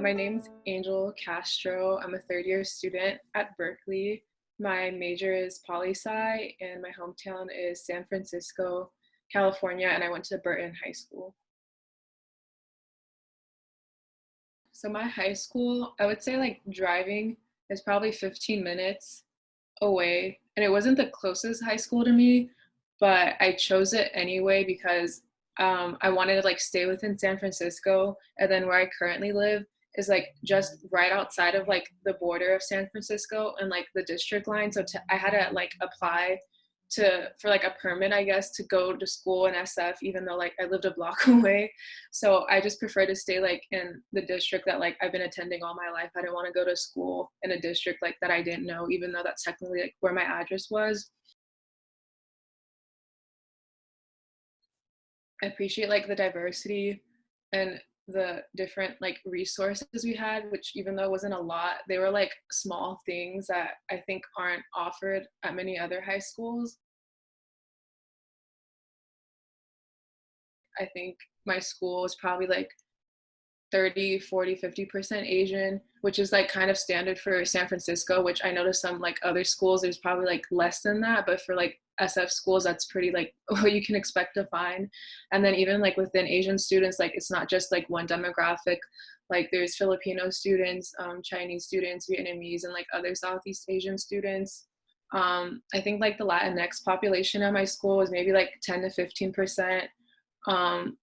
My name's Angel Castro. I'm a third year student at Berkeley. My major is poli sci, and my hometown is San Francisco, California, and I went to Burton High School. So, my high school, I would say like driving is probably 15 minutes away, and it wasn't the closest high school to me, but I chose it anyway because I wanted to like stay within San Francisco, and then where I currently live is like just right outside of like the border of San Francisco and like the district line. So I had to like apply to for like a permit, I guess, to go to school in SF, even though like I lived a block away. So I just prefer to stay like in the district that like I've been attending all my life. I didn't want to go to school in a district like that I didn't know, even though that's technically like where my address was. I appreciate like the diversity and the different like resources we had, which even though it wasn't a lot, they were like small things that I think aren't offered at many other high schools. I think my school is probably like 30, 40, 50% Asian, which is like kind of standard for San Francisco, which I noticed some like other schools, there's probably like less than that. But for like SF schools, that's pretty like what you can expect to find. And then even like within Asian students, like it's not just like one demographic. Like there's Filipino students, Chinese students, Vietnamese, and like other Southeast Asian students. I think like the Latinx population at my school was maybe like 10 to 15%.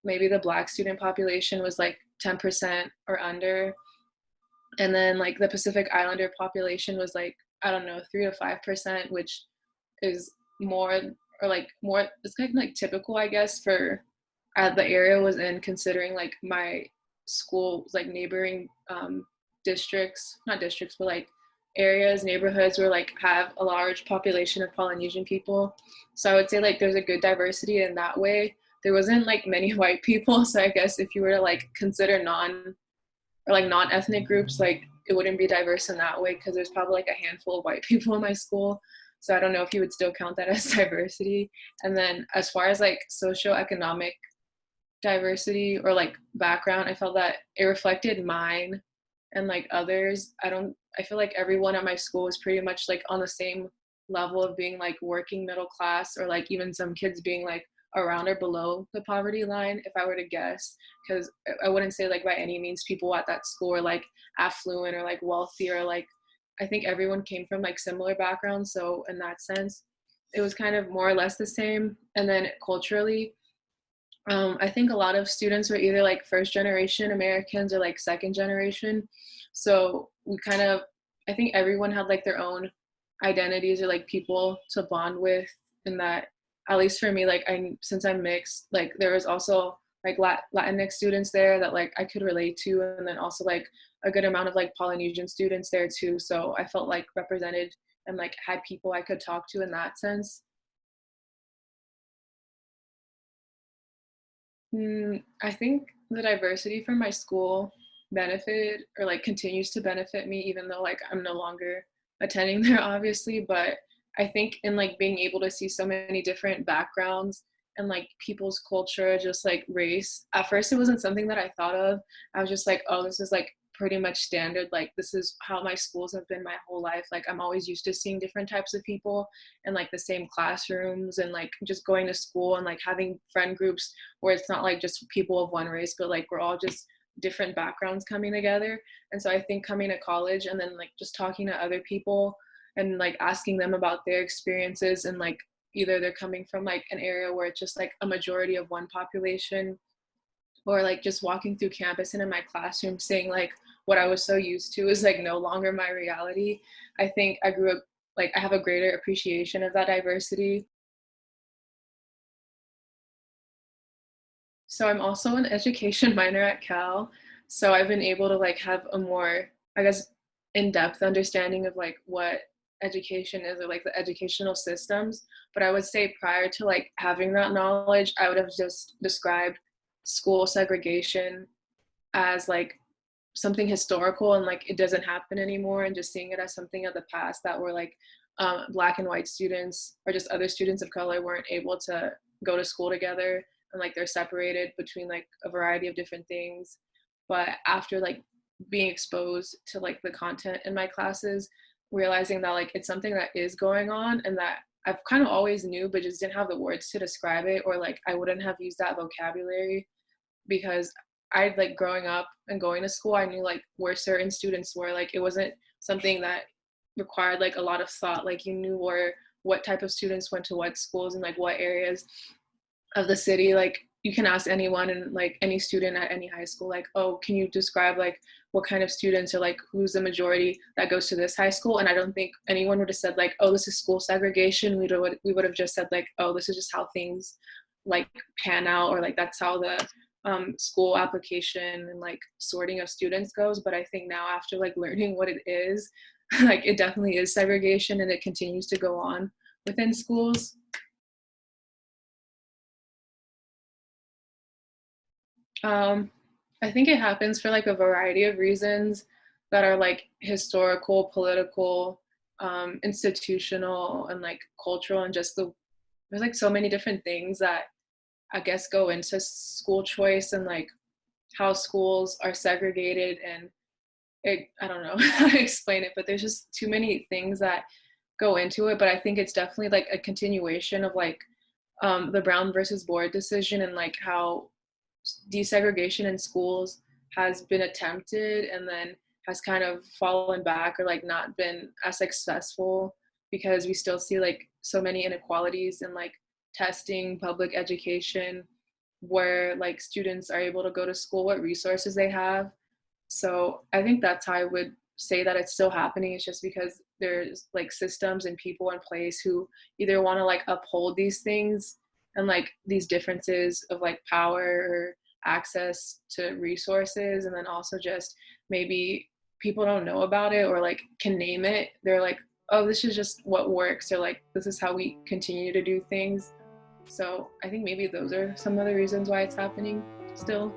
Maybe the Black student population was like 10% or under. And then like the Pacific Islander population was like, I don't know, 3 to 5%, which is more or like more, it's kind of like typical, I guess, for the area was in, considering like my school's like neighboring districts, not districts, but like areas, neighborhoods where like have a large population of Polynesian people. So I would say like there's a good diversity in that way. There wasn't like many white people, so I guess if you were to like consider non-ethnic groups, like it wouldn't be diverse in that way because there's probably like a handful of white people in my school. So I don't know if you would still count that as diversity. And then as far as like socioeconomic diversity or like background, I felt that it reflected mine and like others. I feel like everyone at my school was pretty much like on the same level of being like working middle class, or like even some kids being like around or below the poverty line, if I were to guess. Because I wouldn't say like by any means people at that school are like affluent or like wealthy, or like I think everyone came from like similar backgrounds. So in that sense, it was kind of more or less the same. And then culturally, I think a lot of students were either like first generation Americans or like second generation. So we kind of, I think everyone had like their own identities or like people to bond with. And that, at least for me, like since I'm mixed, like there was also like Latinx students there that like I could relate to. And then also like a good amount of like Polynesian students there too. So I felt like represented and like had people I could talk to in that sense. I think the diversity from my school benefited or like continues to benefit me, even though like I'm no longer attending there, obviously. But I think in like being able to see so many different backgrounds and like people's culture, just like race, at first it wasn't something that I thought of. I was just like, oh, this is like pretty much standard. Like this is how my schools have been my whole life. Like I'm always used to seeing different types of people in like the same classrooms, and like just going to school and like having friend groups where it's not like just people of one race, but like we're all just different backgrounds coming together. And so I think coming to college and then like just talking to other people and like asking them about their experiences, and like either they're coming from like an area where it's just like a majority of one population, or like just walking through campus and in my classroom seeing like what I was so used to is like no longer my reality. I think I grew up like I have a greater appreciation of that diversity. So I'm also an education minor at Cal. So I've been able to like have a more, I guess, in-depth understanding of like what education is, or like the educational systems. But I would say prior to like having that knowledge, I would have just described school segregation as like something historical and like it doesn't happen anymore, and just seeing it as something of the past that were like black and white students or just other students of color weren't able to go to school together, and like they're separated between like a variety of different things. But after like being exposed to like the content in my classes, realizing that like it's something that is going on and that I've kind of always knew but just didn't have the words to describe it, or like I wouldn't have used that vocabulary because I like growing up and going to school, I knew like where certain students were. Like it wasn't something that required like a lot of thought. Like you knew where what type of students went to what schools and like what areas of the city. Like you can ask anyone and like any student at any high school, like, oh, can you describe like what kind of students or like who's the majority that goes to this high school? And I don't think anyone would have said like, oh, this is school segregation. We would have just said like, oh, this is just how things like pan out, or like that's how the school application and like sorting of students goes. But I think now after like learning what it is, like it definitely is segregation and it continues to go on within schools. Um, I think it happens for like a variety of reasons that are like historical, political, institutional, and like cultural, and just there's like so many different things that I guess go into school choice and like how schools are segregated. And I don't know how to explain it, but there's just too many things that go into it. But I think it's definitely like a continuation of like the Brown versus Board decision, and like how desegregation in schools has been attempted and then has kind of fallen back or like not been as successful, because we still see like so many inequalities in like testing, public education, where like students are able to go to school, what resources they have. So I think that's how I would say that it's still happening. It's just because there's like systems and people in place who either want to like uphold these things and like these differences of like power or access to resources, and then also just maybe people don't know about it or like can name it. They're like, oh, this is just what works, or like this is how we continue to do things. So I think maybe those are some of the reasons why it's happening still.